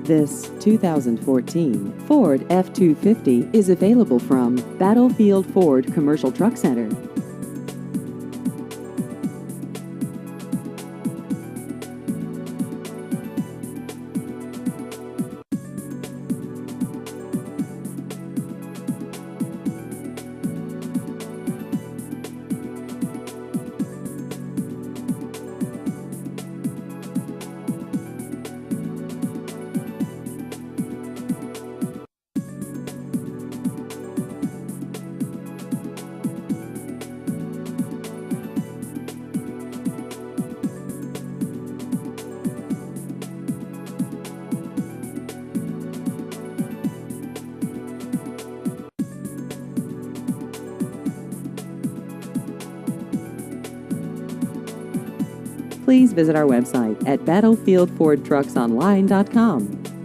This 2014 Ford F250 is available from Battlefield Ford Commercial Truck Center. Please visit our website at battlefieldfordtrucksonline.com.